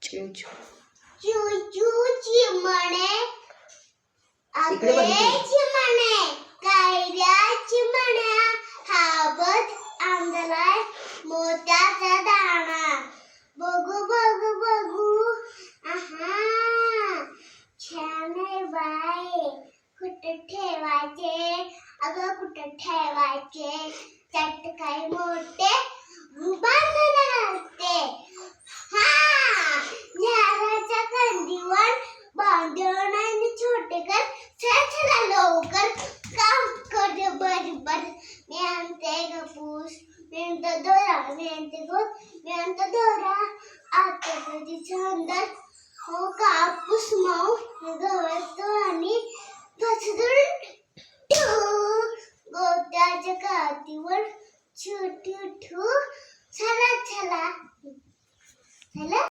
चिंचू चूचू चिमणे इकडे बघ आगळे इकडे. चिमणे कायड्या चिमण्या हाबत आंधळाय मोत्याचा दाणा बघू बघू बघू आहा छान आहे बाय कुठे ठेवायचे अगं कुठे ठेवायचे चट काय मोठे बांधते हा झाडाच्या कंदीवर बांधून आणि छोटे कर चला लवकर काम कर बरोबर मी आणते कापूस मी आणते दोरा मी आणते गोद मी आणते दोरा आता तुझी छंदर हो कापूस माऊ गवतो आणि घसरून गोत्याच्या कातीवर छुटू ठू चला चला चला